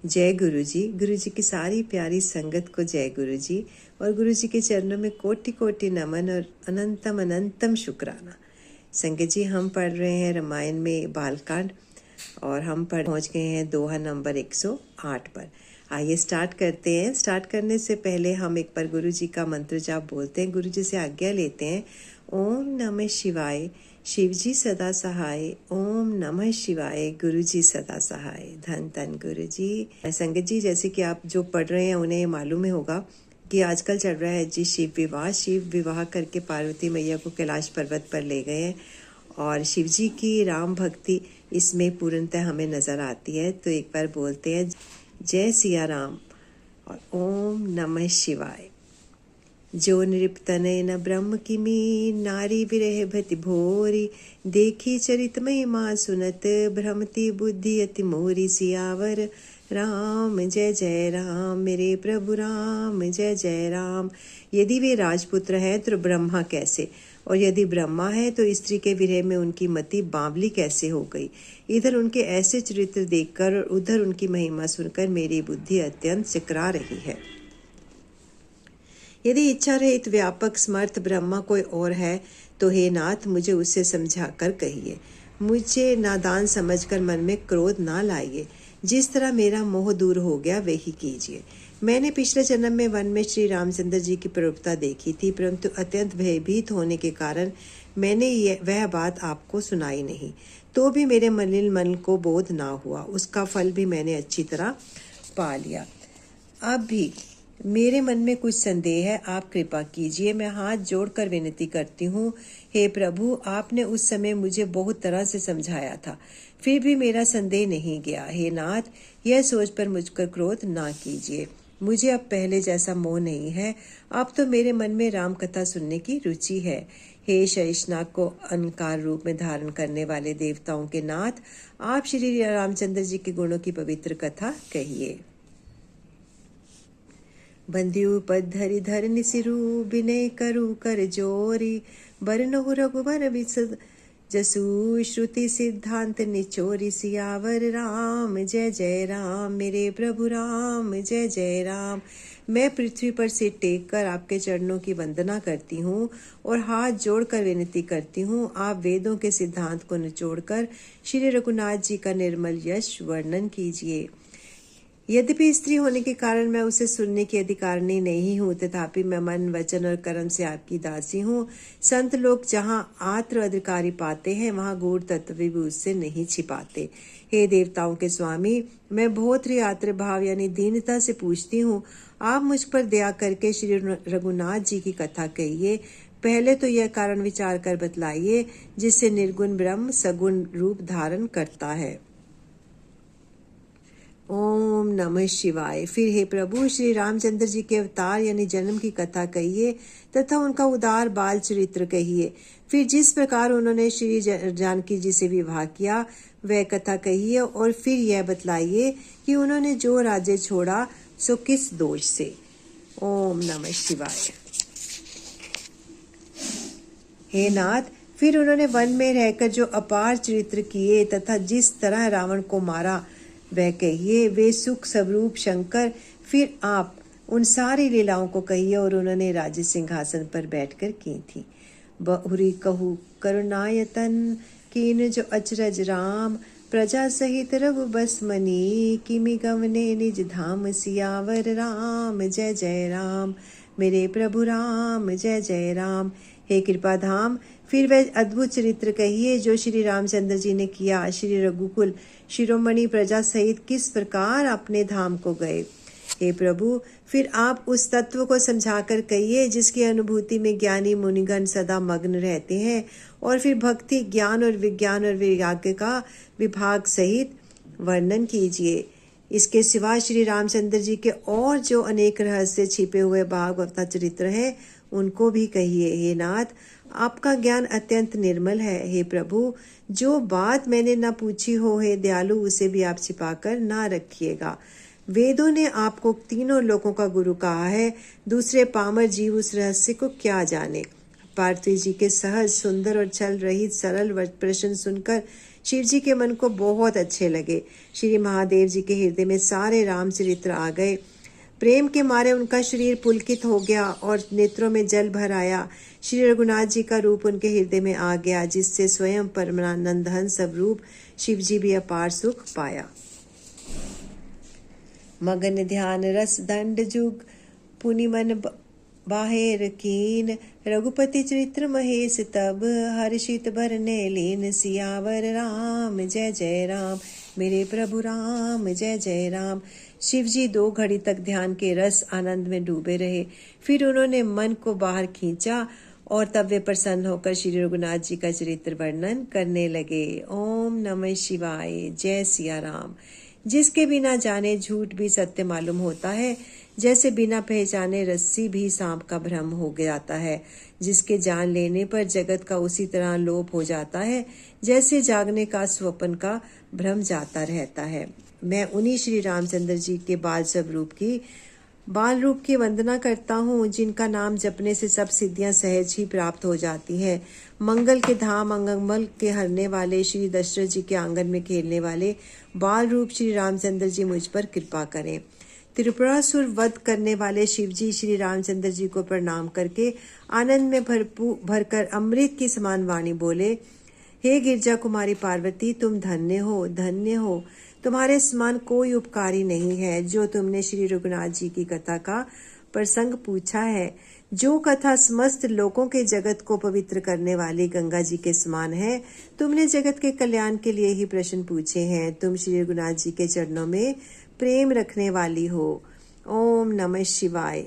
जय गुरु जी की सारी प्यारी संगत को जय गुरु जी। और गुरु जी के चरणों में कोटि कोटि नमन और अनंतम अनंतम शुक्राना। संगत जी, हम पढ़ रहे हैं रामायण में बालकांड और हम पहुंच गए हैं दोहा नंबर 108 पर। आइए स्टार्ट करते हैं। स्टार्ट करने से पहले हम एक बार गुरु जी का मंत्र जाप बोलते हैं, गुरु जी से आज्ञा लेते हैं। ओम नमः शिवाय, शिव जी सदा सहाय। ओम नमः शिवाय, गुरु जी सदा सहाय। धन धन गुरु जी। संगत जी, जैसे कि आप जो पढ़ रहे हैं उन्हें ये मालूम ही होगा कि आजकल चल रहा है जी शिव विवाह। शिव विवाह करके पार्वती मैया को कैलाश पर्वत पर ले गए हैं और शिव जी की राम भक्ति इसमें पूर्णतः हमें नजर आती है। तो एक बार बोलते हैं जय सिया राम और ओम नमः शिवाय। जो नृपतनय न ब्रह्म की मीन, नारी विरह भति भोरी। देखी चरित महिमा सुनत, भ्रमति बुद्धि अति मोरी। सियावर राम जय जय राम, मेरे प्रभु राम जय जय राम। यदि वे राजपुत्र हैं तो ब्रह्मा कैसे, और यदि ब्रह्मा है तो स्त्री के विरह में उनकी मति बावली कैसे हो गई। इधर उनके ऐसे चरित्र देखकर और उधर उनकी महिमा सुनकर मेरी बुद्धि अत्यंत चकरा रही है। यदि इच्छा रहित व्यापक समर्थ ब्रह्मा कोई और है तो हे नाथ, मुझे उससे समझा कर कहिए। मुझे नादान समझकर मन में क्रोध ना लाइए। जिस तरह मेरा मोह दूर हो गया वही कीजिए। मैंने पिछले जन्म में वन में श्री रामचंद्र जी की प्ररूपता देखी थी, परंतु अत्यंत भयभीत होने के कारण मैंने वह बात आपको सुनाई नहीं। तो भी मेरे मलिन मन को बोध ना हुआ, उसका फल भी मैंने अच्छी तरह पा लिया। अब भी मेरे मन में कुछ संदेह है, आप कृपा कीजिए। मैं हाथ जोड़कर विनती करती हूँ। हे प्रभु, आपने उस समय मुझे बहुत तरह से समझाया था, फिर भी मेरा संदेह नहीं गया। हे नाथ, यह सोच पर मुझकर क्रोध ना कीजिए। मुझे अब पहले जैसा मोह नहीं है। अब तो मेरे मन में राम कथा सुनने की रुचि है। हे शेषनाग को अहंकार रूप में धारण करने वाले देवताओं के नाथ, आप श्री रामचंद्र जी के गुणों की पवित्र कथा कहिए। बंदियु पद धरि धरनि सिरु, विनय करु कर जोरी। बरनहु रघुवर विसद जसु, श्रुति सिद्धांत निचोरी। सियावर राम जय जय राम, मेरे प्रभु राम जय जय राम। मैं पृथ्वी पर सिर टेक कर आपके चरणों की वंदना करती हूँ और हाथ जोड़कर विनती करती हूँ। आप वेदों के सिद्धांत को निचोड़कर श्री रघुनाथ जी का निर्मल यश वर्णन कीजिए। यद्यपि स्त्री होने के कारण मैं उसे सुनने की अधिकारिणी नहीं हूँ, तथापि मैं मन वचन और कर्म से आपकी दासी हूँ। संत लोग जहाँ आत्र अधिकारी पाते हैं, वहाँ गूढ़ तत्व भी उससे नहीं छिपाते। हे देवताओं के स्वामी, मैं बहुत ही आत्र भाव यानी दीनता से पूछती हूँ, आप मुझ पर दया करके श्री रघुनाथ जी की कथा कहिए। पहले तो यह कारण विचार कर बतलाइए जिससे निर्गुण ब्रह्म सगुण रूप धारण करता है। ओम नमः शिवाय। फिर हे प्रभु, श्री रामचंद्र जी के अवतार यानी जन्म की कथा कहिए तथा उनका उदार बाल चरित्र कहिए। फिर जिस प्रकार उन्होंने श्री जानकी जी से विवाह किया वह कथा कहिए, और फिर यह बतलाइए कि उन्होंने जो राज्य छोड़ा सो किस दोष से। ओम नमः शिवाय। हे नाथ, फिर उन्होंने वन में रहकर जो अपार चरित्र किए तथा जिस तरह रावण को मारा वह कहिए। वे सुख स्वरूप शंकर, फिर आप उन सारी लीलाओं को कहिए और उन्होंने राज्य सिंहासन पर बैठकर की थी। बहुरी कहू करुणायतन, कीन जो अचरज राम। प्रजा सहित रघु बस मनी, किमि गवने निज धाम। सियावर राम जय जय राम, मेरे प्रभु राम जय जय राम। हे कृपा धाम, फिर वह अद्भुत चरित्र कहिए जो श्री रामचंद्र जी ने किया। श्री रघुकुल शिरोमणि प्रजा सहित किस प्रकार अपने धाम को गए। हे प्रभु, फिर आप उस तत्व को समझाकर कहिए जिसकी अनुभूति में ज्ञानी मुनिगण सदा मग्न रहते हैं, और फिर भक्ति ज्ञान और विज्ञान और वैराग्य का विभाग सहित वर्णन कीजिए। इसके सिवा श्री रामचंद्र जी के और जो अनेक रहस्य छिपे हुए भागवत चरित्र हैं उनको भी कहिए। हे नाथ, आपका ज्ञान अत्यंत निर्मल है। हे प्रभु, जो बात मैंने न पूछी हो हे दयालु, उसे भी आप छिपाकर ना रखिएगा। वेदों ने आपको तीनों लोकों का गुरु कहा है, दूसरे पामर जीव उस रहस्य को क्या जाने। पार्थवी जी के सहज सुंदर और छल रहित सरल प्रश्न सुनकर शिव जी के मन को बहुत अच्छे लगे। श्री महादेव जी के हृदय में सारे रामचरित्र आ गए। प्रेम के मारे उनका शरीर पुलकित हो गया और नेत्रों में जल भर आया। श्री रघुनाथ जी का रूप उनके हृदय में आ गया, जिससे स्वयं परमानंद स्वरूप शिव जी भी अपार सुख पाया। मगन ध्यान रस दंड जुग पुनि मन बाहेर कीन, रघुपति चरित्र महेश तब हर्षित भरने लीन। सियावर राम जय जय राम, मेरे प्रभु राम जय जय राम। शिव जी 2 घड़ी तक ध्यान के रस आनंद में डूबे रहे। फिर उन्होंने मन को बाहर खींचा और तब वे प्रसन्न होकर श्री रघुनाथ जी का चरित्र वर्णन करने लगे। ओम नमः शिवाय, जय सिया राम। जिसके बिना जाने झूठ भी सत्य मालूम होता है, जैसे बिना पहचाने रस्सी भी सांप का भ्रम हो जाता है। जिसके जान लेने पर जगत का उसी तरह लोप हो जाता है, जैसे जागने का स्वप्न का भ्रम जाता रहता है। मैं उन्हीं श्री रामचंद्र जी के बाल रूप की वंदना करता हूँ, जिनका नाम जपने से सब सिद्धियां सहज ही प्राप्त हो जाती हैं। मंगल के धाम अंगमल के हरने वाले, श्री दशरथ जी के आंगन में खेलने वाले बाल रूप श्री रामचंद्र जी मुझ पर कृपा करें। त्रिपुरासुर वध करने वाले शिव जी श्री रामचंद्र जी को प्रणाम करके आनंद में भरकर अमृत की समान वाणी बोले, हे गिरजा कुमारी पार्वती, तुम धन्य हो, धन्य हो। तुम्हारे समान कोई उपकारी नहीं है। जो तुमने श्री रघुनाथ जी की कथा का प्रसंग पूछा है, जो कथा समस्त लोगों के जगत को पवित्र करने वाली गंगा जी के समान है, तुमने जगत के कल्याण के लिए ही प्रश्न पूछे हैं। तुम श्री रघुनाथ जी के चरणों में प्रेम रखने वाली हो। ओम नमः शिवाय।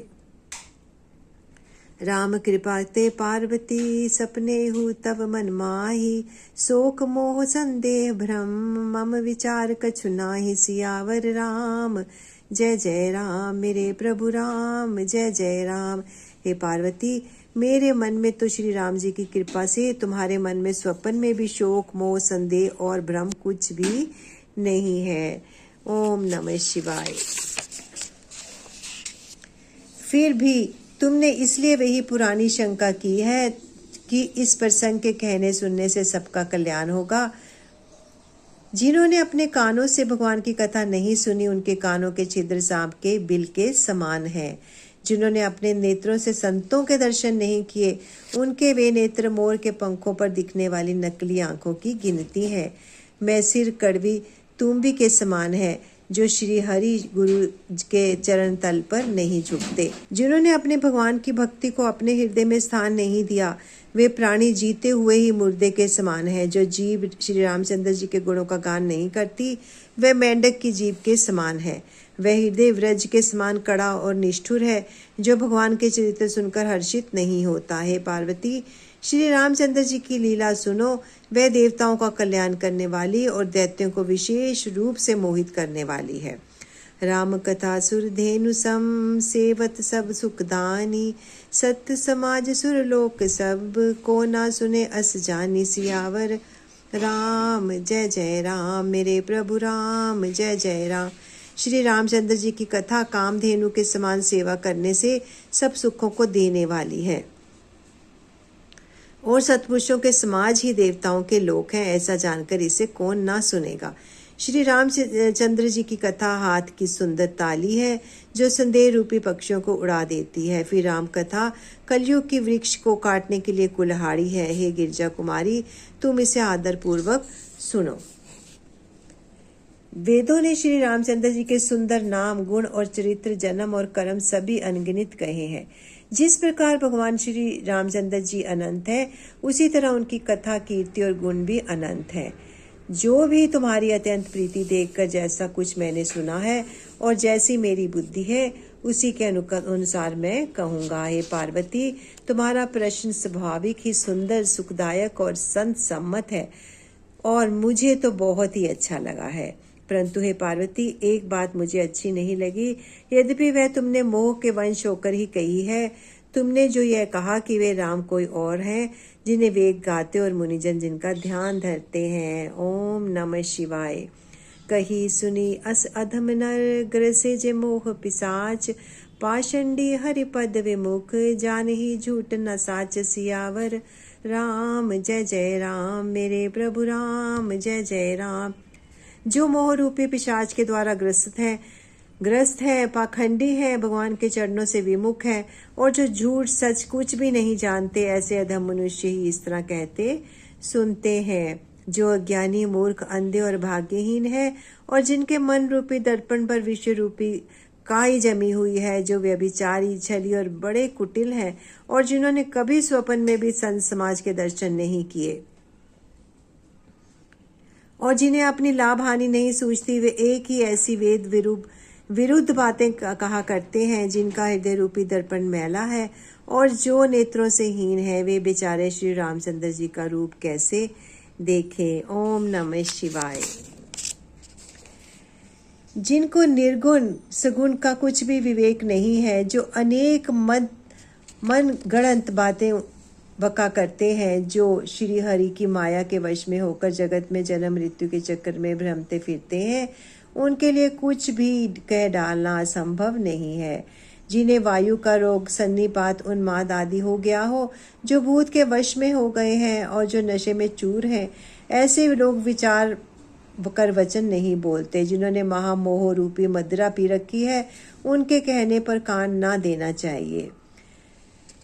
राम कृपा ते पार्वती, सपने हु तब मन माही। शोक मोह संदेह भ्रम, मम विचार कछु नाहि। सियावर राम जय जय राम, मेरे प्रभु राम जय जय राम। हे पार्वती, मेरे मन में तो श्री राम जी की कृपा से तुम्हारे मन में स्वप्न में भी शोक मोह संदेह और भ्रम कुछ भी नहीं है। ओम नमः शिवाय। फिर भी तुमने इसलिए वही पुरानी शंका की है कि इस प्रसंग के कहने सुनने से सबका कल्याण होगा। जिन्होंने अपने कानों से भगवान की कथा नहीं सुनी, उनके कानों के छिद्र सांप के बिल के समान हैं। जिन्होंने अपने नेत्रों से संतों के दर्शन नहीं किए, उनके वे नेत्र मोर के पंखों पर दिखने वाली नकली आंखों की गिनती है। मैं सिर कड़वी तुम्बी के समान है, जो श्री हरि गुरु के चरण तल पर नहीं झुकते। जिन्होंने अपने भगवान की भक्ति को अपने हृदय में स्थान नहीं दिया, वे प्राणी जीते हुए ही मुर्दे के समान है। जो जीव श्री रामचंद्र जी के गुणों का गान नहीं करती, वह मेंढक की जीभ के समान है। वह हृदय व्रज के समान कड़ा और निष्ठुर है, जो भगवान के चरित्र सुनकर हर्षित नहीं होता है। पार्वती, श्री रामचंद्र जी की लीला सुनो। वह देवताओं का कल्याण करने वाली और दैत्यों को विशेष रूप से मोहित करने वाली है। राम कथा सुर धेनु सम, सेवत सब सुखदानी। सत्य समाज सुर लोक सब, को ना सुने अस जानी। सियावर राम जय जय राम, मेरे प्रभु राम जय जय राम। श्री रामचंद्र जी की कथा कामधेनु के समान सेवा करने से सब सुखों को देने वाली है, और सत्पुरुषों के समाज ही देवताओं के लोक हैं। ऐसा जानकर इसे कौन ना सुनेगा। श्री रामचंद्र जी की कथा हाथ की सुंदर ताली है, जो संदेह रूपी पक्षियों को उड़ा देती है। फिर राम कथा कलयुग की वृक्ष को काटने के लिए कुल्हाड़ी है। हे गिरजा कुमारी, तुम इसे आदर पूर्वक सुनो। वेदों ने श्री रामचंद्र जी के सुंदर नाम, गुण और चरित्र, जन्म और कर्म सभी अनगिनत कहे हैं। जिस प्रकार भगवान श्री रामचंद्र जी अनंत है, उसी तरह उनकी कथा, कीर्ति और गुण भी अनंत है। जो भी तुम्हारी अत्यंत प्रीति देखकर जैसा कुछ मैंने सुना है और जैसी मेरी बुद्धि है, उसी के अनुसार मैं कहूँगा। हे पार्वती, तुम्हारा प्रश्न स्वाभाविक ही सुंदर, सुखदायक और संत सम्मत है, और मुझे तो बहुत ही अच्छा लगा है। परंतु हे पार्वती, एक बात मुझे अच्छी नहीं लगी, यद्यपि वह तुमने मोह के वंश होकर ही कही है। तुमने जो यह कहा कि वे राम कोई और हैं, जिन्हें वेद गाते और मुनिजन जिनका ध्यान धरते हैं। ओम नमः शिवाय। कही सुनी अस अधम नर, ग्रसे जे मोह पिसाच। पाषंडी हरि पद विमुख, जान ही झूठ न साच। सियावर राम जय जय राम, मेरे प्रभु राम जय जय राम। जो मोह रूपी पिशाच के द्वारा ग्रस्त है, पाखंडी है, भगवान के चरणों से विमुख है और जो झूठ सच कुछ भी नहीं जानते, ऐसे अधम मनुष्य ही इस तरह कहते सुनते हैं। जो अज्ञानी, मूर्ख, अंधे और भाग्यहीन है और जिनके मन रूपी दर्पण पर विश्व रूपी काई जमी हुई है, जो व्यभिचारी, छली और बड़े कुटिल हैं और जिन्होंने कभी स्वप्न में भी संत समाज के दर्शन नहीं किए और जिन्हें अपनी लाभ हानि नहीं सूझती, वे एक ही ऐसी वेद विरुद्ध बातें कहा करते हैं जिनका हृदय रूपी दर्पण मैला है और जो नेत्रों से हीन है, वे बेचारे श्री रामचंद्र जी का रूप कैसे देखें। ओम नमः शिवाय। जिनको निर्गुण सगुण का कुछ भी विवेक नहीं है, जो अनेक मन गढ़ंत बातें बका करते हैं, जो श्री हरि की माया के वश में होकर जगत में जन्म मृत्यु के चक्कर में भ्रमते फिरते हैं, उनके लिए कुछ भी कह डालना असंभव नहीं है। जिन्हें वायु का रोग, सन्निपात, उन्माद आदि हो गया हो, जो भूत के वश में हो गए हैं और जो नशे में चूर हैं, ऐसे लोग विचार कर वचन नहीं बोलते। जिन्होंने महामोह रूपी मदिरा पी रखी है, उनके कहने पर कान ना देना चाहिए।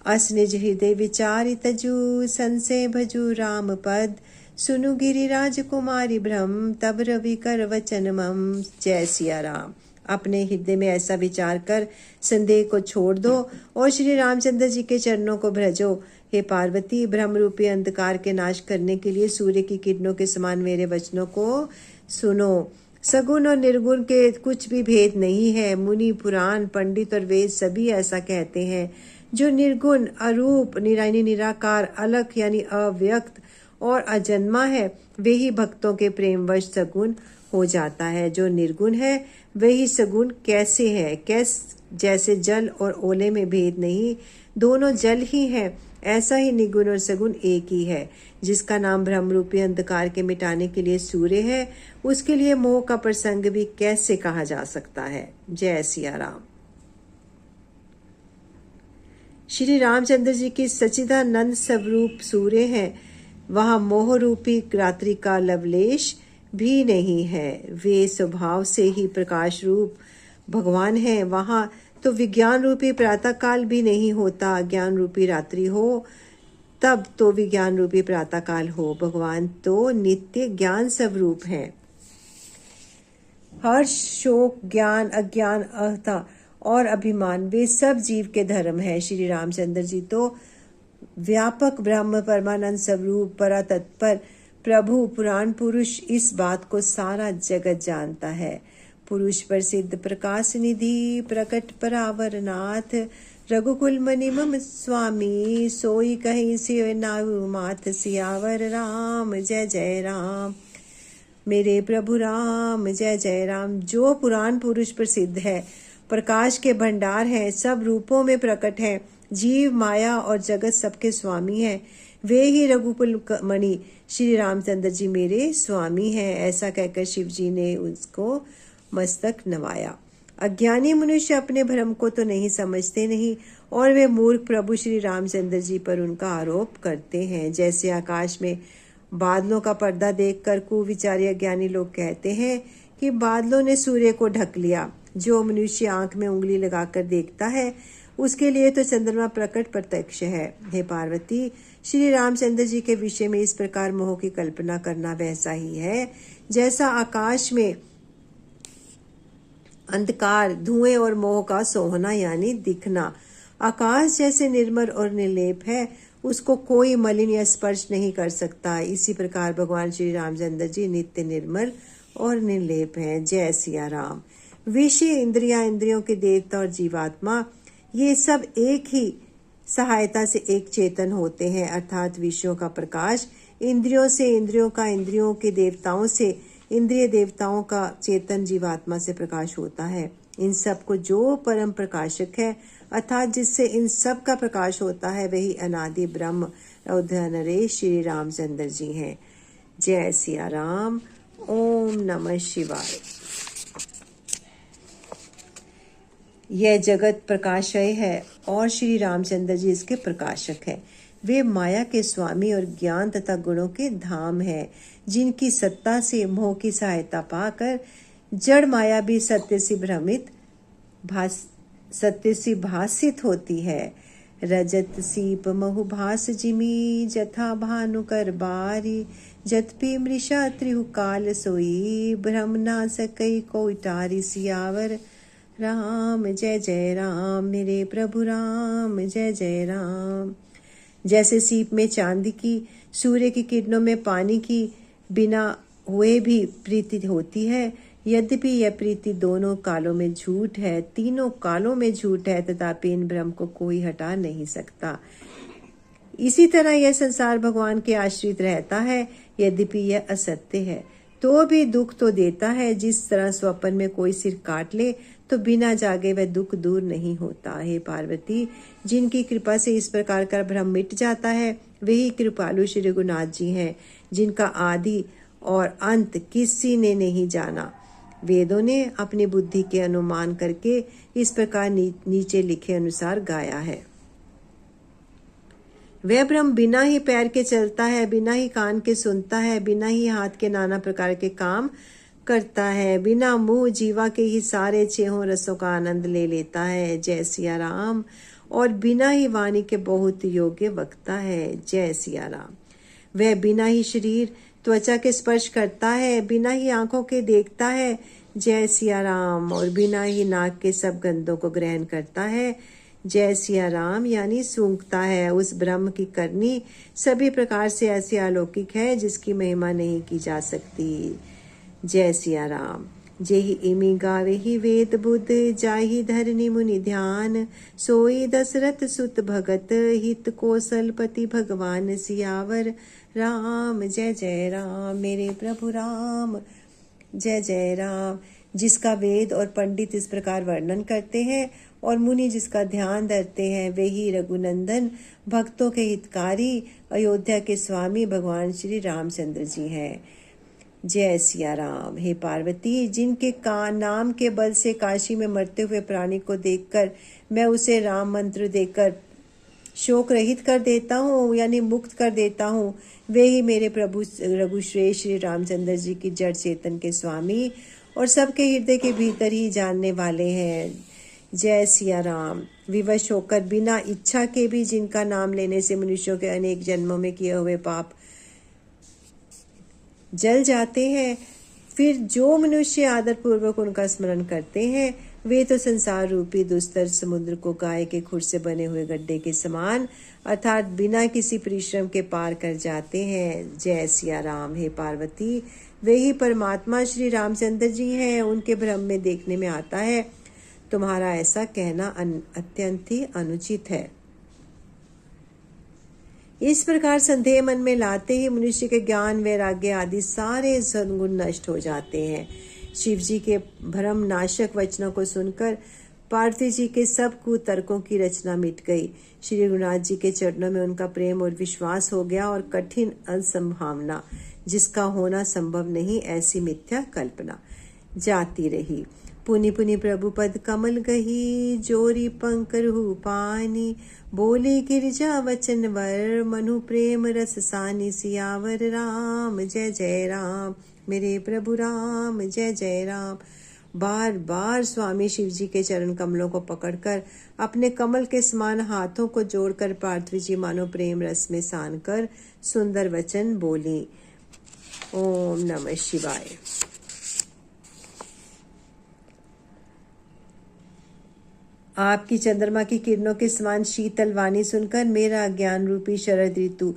अस निज हृदय विचारि तजु, संशय भजु राम पद, सुनु गिरिराज कुमारी भ्रम, तब रवि कर वचन मम। जय सिया राम। अपने हृदय में ऐसा विचार कर संदेह को छोड़ दो और श्री रामचंद्र जी के चरणों को भजो। हे पार्वती, ब्रह्म रूपी अंधकार के नाश करने के लिए सूर्य की किरणों के समान मेरे वचनों को सुनो। सगुण और निर्गुण के कुछ भी भेद नहीं है। मुनि, पुराण, पंडित और वेद सभी ऐसा कहते हैं। जो निर्गुण, अरूप, निराकार, अलख यानी अव्यक्त और अजन्मा है, वे ही भक्तों के प्रेमवश सगुण हो जाता है। जो निर्गुण है वही सगुण कैसे है? जैसे जल और ओले में भेद नहीं, दोनों जल ही है, ऐसा ही निर्गुण और सगुण एक ही है। जिसका नाम ब्रह्म रूपी अंधकार के मिटाने के लिए सूर्य है, उसके लिए मोह का प्रसंग भी कैसे कहा जा सकता है। जय सिया राम। श्री रामचंद्र जी की सच्चिदानंद स्वरूप सूर्य है, वहां मोह रूपी रात्रि का लवलेश भी नहीं है। वे स्वभाव से ही प्रकाश रूप भगवान है। वहां तो विज्ञान रूपी प्रातः काल भी नहीं होता। ज्ञान रूपी रात्रि हो तब तो विज्ञान रूपी प्रातः काल हो। भगवान तो नित्य ज्ञान स्वरूप है। हर्ष, शोक, ज्ञान, अज्ञान, अहंता और अभिमान वे सब जीव के धर्म है। श्री रामचंद्र जी तो व्यापक ब्रह्म परमानंद स्वरूप परातत्पर प्रभु पुराण पुरुष, इस बात को सारा जगत जानता है। पुरुष प्रसिद्ध प्रकाश निधि, प्रकट परावरनाथ, रघुकुल मणि मम स्वामी, सोई कहीं सिय नाहु माथ। सियावर राम जय जय राम, मेरे प्रभु राम जय जय राम। जो पुराण पुरुष प्रसिद्ध है, प्रकाश के भंडार है, सब रूपों में प्रकट है, जीव, माया और जगत सबके स्वामी है, वे ही रघुकुल मणि श्री रामचंद्र जी मेरे स्वामी हैं। ऐसा कहकर शिव जी ने उसको मस्तक नवाया। अज्ञानी मनुष्य अपने भ्रम को तो नहीं समझते नहीं और वे मूर्ख प्रभु श्री रामचंद्र जी पर उनका आरोप करते हैं। जैसे आकाश में बादलों का पर्दा देखकर कुविचारी अज्ञानी लोग कहते हैं कि बादलों ने सूर्य को ढक लिया। जो मनुष्य आंख में उंगली लगाकर देखता है, उसके लिए तो चंद्रमा प्रकट प्रत्यक्ष है। हे पार्वती, श्री रामचंद्र जी के विषय में इस प्रकार मोह की कल्पना करना वैसा ही है जैसा आकाश में अंधकार, धुएं और मोह का सोहना यानी दिखना। आकाश जैसे निर्मल और निर्लेप है, उसको कोई मलिन या स्पर्श नहीं कर सकता। इसी प्रकार भगवान श्री रामचंद्र जी नित्य निर्मल और निर्लेप हैं। जय सिया राम। विषय, इंद्रियां, इंद्रियों के देवता और जीवात्मा, ये सब एक ही सहायता से एक चेतन होते हैं, अर्थात विषयों का प्रकाश इंद्रियों से, इंद्रियों का इंद्रियों के देवताओं से, इंद्रिय देवताओं का चेतन जीवात्मा से प्रकाश होता है। इन सब को जो परम प्रकाशक है, अर्थात जिससे इन सब का प्रकाश होता है, वही अनादि ब्रह्म नरेश श्री रामचंद्र जी हैं। जय सिया राम। ओम नमः शिवाय। यह जगत प्रकाशय है और श्री रामचंद्र जी इसके प्रकाशक है। वे माया के स्वामी और ज्ञान तथा गुणों के धाम हैं, जिनकी सत्ता से मोह की सहायता पाकर जड़ माया भी सत्य से भासित होती है। रजत सीप महुभास जिमी जथा भानुकर बारी, जतपी मृषा त्रिहु काल सोई, ब्रह्म ना सकई कोई टारी। सियावर राम जय जय राम, मेरे प्रभु राम जय जय राम। जैसे सीप में चांदी की, सूर्य की किरणों में पानी की बिना हुए भी प्रीति होती है, यद्यपि यह प्रीति दोनों कालों में झूठ है, तीनों कालों में झूठ है, तथापि इन भ्रम को कोई हटा नहीं सकता। इसी तरह यह संसार भगवान के आश्रित रहता है, यद्यपि यह असत्य है तो भी दुख तो देता है। जिस तरह स्वप्न में कोई सिर काट ले तो बिना जागे वह दुख दूर नहीं होता। हे पार्वती, जिनकी कृपा से इस प्रकार का भ्रम मिट जाता है, वही कृपालु श्री रघुनाथ जी हैं, जिनका आदि और अंत किसी ने नहीं जाना। वेदों ने अपनी बुद्धि के अनुमान करके इस प्रकार नीचे लिखे अनुसार गाया है। वह ब्रह्म बिना ही पैर के चलता है, बिना ही कान के सुनता है, बिना ही हाथ के नाना प्रकार के काम करता है, बिना मुंह जीवा के ही सारे छहों रसों का आनंद ले लेता है। जय सिया राम। और बिना ही वाणी के बहुत योग्य वक्ता है। जय सिया राम। वह बिना ही शरीर त्वचा के स्पर्श करता है, बिना ही आंखों के देखता है। जय सिया राम। और बिना ही नाक के सब गंधों को ग्रहण करता है। जय सिया राम, यानी सूंघता है। उस ब्रह्म की करनी सभी प्रकार से ऐसी अलौकिक है, जिसकी महिमा नहीं की जा सकती। जय सिया राम। जेहि इमि गावे ही वेद बुद्ध, जाहि धरनी मुनि ध्यान, सोई दशरथ सुत भगत, हित कौशलपति भगवान। सियावर राम जय जय राम, मेरे प्रभु राम जय जय राम। जिसका वेद और पंडित इस प्रकार वर्णन करते हैं और मुनि जिसका ध्यान धरते हैं, वे ही रघुनंदन भक्तों के हितकारी अयोध्या के स्वामी भगवान श्री रामचंद्र जी हैं। जय सिया राम। हे पार्वती, जिनके नाम के बल से काशी में मरते हुए प्राणी को देखकर मैं उसे राम मंत्र देकर शोक रहित कर देता हूँ, यानी मुक्त कर देता हूँ, वे ही मेरे प्रभु रघुश्रेष्ठ श्री रामचंद्र जी की जड़ चेतन के स्वामी और सबके हृदय के भीतर ही जानने वाले हैं। जय सिया राम। विवश होकर बिना इच्छा के भी जिनका नाम लेने से मनुष्यों के अनेक जन्मों में किए हुए पाप जल जाते हैं, फिर जो मनुष्य आदर पूर्वक उनका स्मरण करते हैं, वे तो संसार रूपी दुस्तर समुद्र को गाय के खुर से बने हुए गड्ढे के समान, अर्थात बिना किसी परिश्रम के पार कर जाते हैं। जय सिया राम। हे पार्वती, वे ही परमात्मा श्री रामचंद्र जी हैं। उनके भ्रम में देखने में आता है तुम्हारा ऐसा कहना अत्यंत ही अनुचित है। इस प्रकार संदेह मन में लाते ही मनुष्य के ज्ञान वैराग्य आदि सारे सद्गुण नष्ट हो जाते हैं। शिव जी के भ्रम नाशक वचनों को सुनकर पार्वती जी के सब कुतर्कों की रचना मिट गई। श्री रघुनाथ जी के चरणों में उनका प्रेम और विश्वास हो गया और कठिन असंभावना, जिसका होना संभव नहीं, ऐसी मिथ्या कल्पना जाती रही। पुनि पुनि प्रभु पद कमल गही, जोरी पंकरहु पानी, बोले गिरिजा वचन वर, मनु प्रेम रस सानी। सियावर राम जय जय राम, मेरे प्रभु राम जय जय राम। बार बार स्वामी शिव जी के चरण कमलों को पकड़कर अपने कमल के समान हाथों को जोड़कर पार्वती जी मानो प्रेम रस में सान कर सुंदर वचन बोली। ओम नमः शिवाय। आपकी चंद्रमा की किरणों के समान शीतल वाणी सुनकर मेरा ज्ञान रूपी शरद ऋतु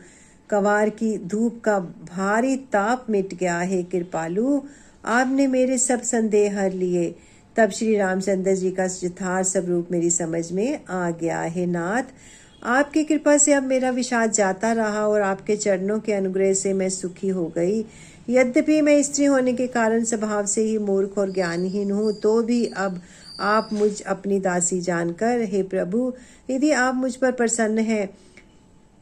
कवार की धूप का भारी ताप मिट गया। हे कृपालु, आपने मेरे सब संदेह हर लिए। तब श्री रामचंद्र जी का यथार्थ स्वरूप मेरी समझ में आ गया। हे नाथ, आपकी कृपा से अब मेरा विषाद जाता रहा और आपके चरणों के अनुग्रह से मैं सुखी हो गई। यद्यपि मैं स्त्री होने के कारण स्वभाव से ही मूर्ख और ज्ञानहीन हूँ, तो भी अब आप मुझ अपनी दासी जानकर, हे प्रभु, यदि आप मुझ पर प्रसन्न हैं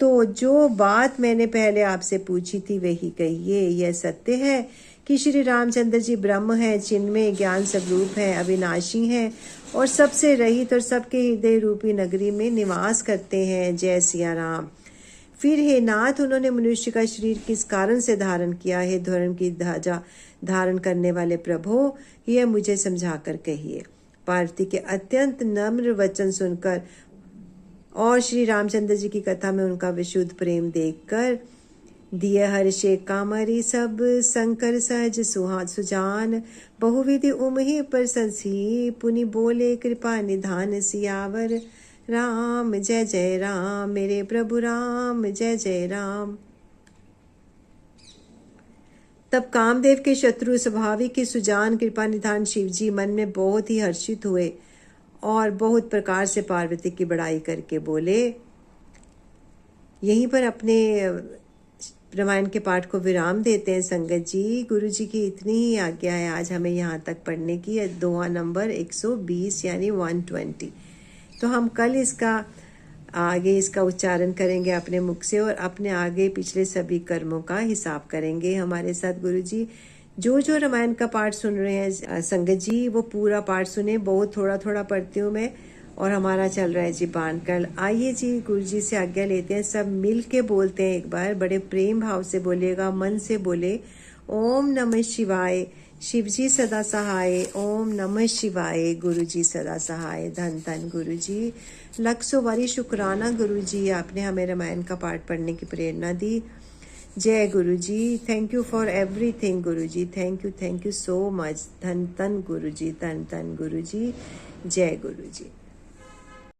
तो जो बात मैंने पहले आपसे पूछी थी वही कहिए। यह सत्य है कि श्री रामचंद्र जी ब्रह्म हैं, चिन्मय ज्ञान स्वरूप हैं, अविनाशी हैं और सबसे रहित और सबके हृदय रूपी नगरी में निवास करते हैं। जय सिया राम। फिर हे नाथ, उन्होंने मनुष्य का शरीर किस कारण से धारण किया है? धर्म की ध्वजा धारण करने वाले प्रभु, यह मुझे समझाकर कहिए। पार्वती के अत्यंत नम्र वचन सुनकर और श्री रामचंद्र जी की कथा में उनका विशुद्ध प्रेम देखकर दिय हर्षे कामरी सब शंकर सहज सुजान, बहुविधि उमहि प्रशंसी, पुनि बोले कृपा निधान सियावर राम। जय जय राम, मेरे प्रभु राम, जय जय राम। तब कामदेव के शत्रु स्वभाविक के सुजान कृपा निधान शिव जी मन में बहुत ही हर्षित हुए और बहुत प्रकार से पार्वती की बड़ाई करके बोले। यहीं पर अपने रामायण के पाठ को विराम देते हैं संगत जी। गुरु जी की इतनी ही आज्ञा है आज हमें यहाँ तक पढ़ने की, दोहा नंबर 120 यानी 120। तो हम कल इसका उच्चारण करेंगे अपने मुख से और अपने आगे पिछले सभी कर्मों का हिसाब करेंगे। हमारे साथ गुरु जी जो रामायण का पाठ सुन रहे हैं संगत जी, वो पूरा पाठ सुने। बहुत थोड़ा थोड़ा पढ़ती हूँ मैं और हमारा चल रहा है जी बाण कल। आइए जी गुरु जी से आज्ञा लेते हैं, सब मिल के बोलते हैं। एक बार बड़े प्रेम भाव से बोलेगा, मन से बोले। ओम नमः शिवाय, शिव जी सदा सहाय। ओम नमः शिवाय, गुरु जी सदा सहाय। धन धन गुरु जी, लाखों बारी शुक्राना गुरु जी, आपने हमें रामायण का पाठ पढ़ने की प्रेरणा दी। जय गुरु जी, thank you for everything Guru ji, thank you so much. धन धन गुरु जी, धन धन गुरु जी, जय गुरु जी।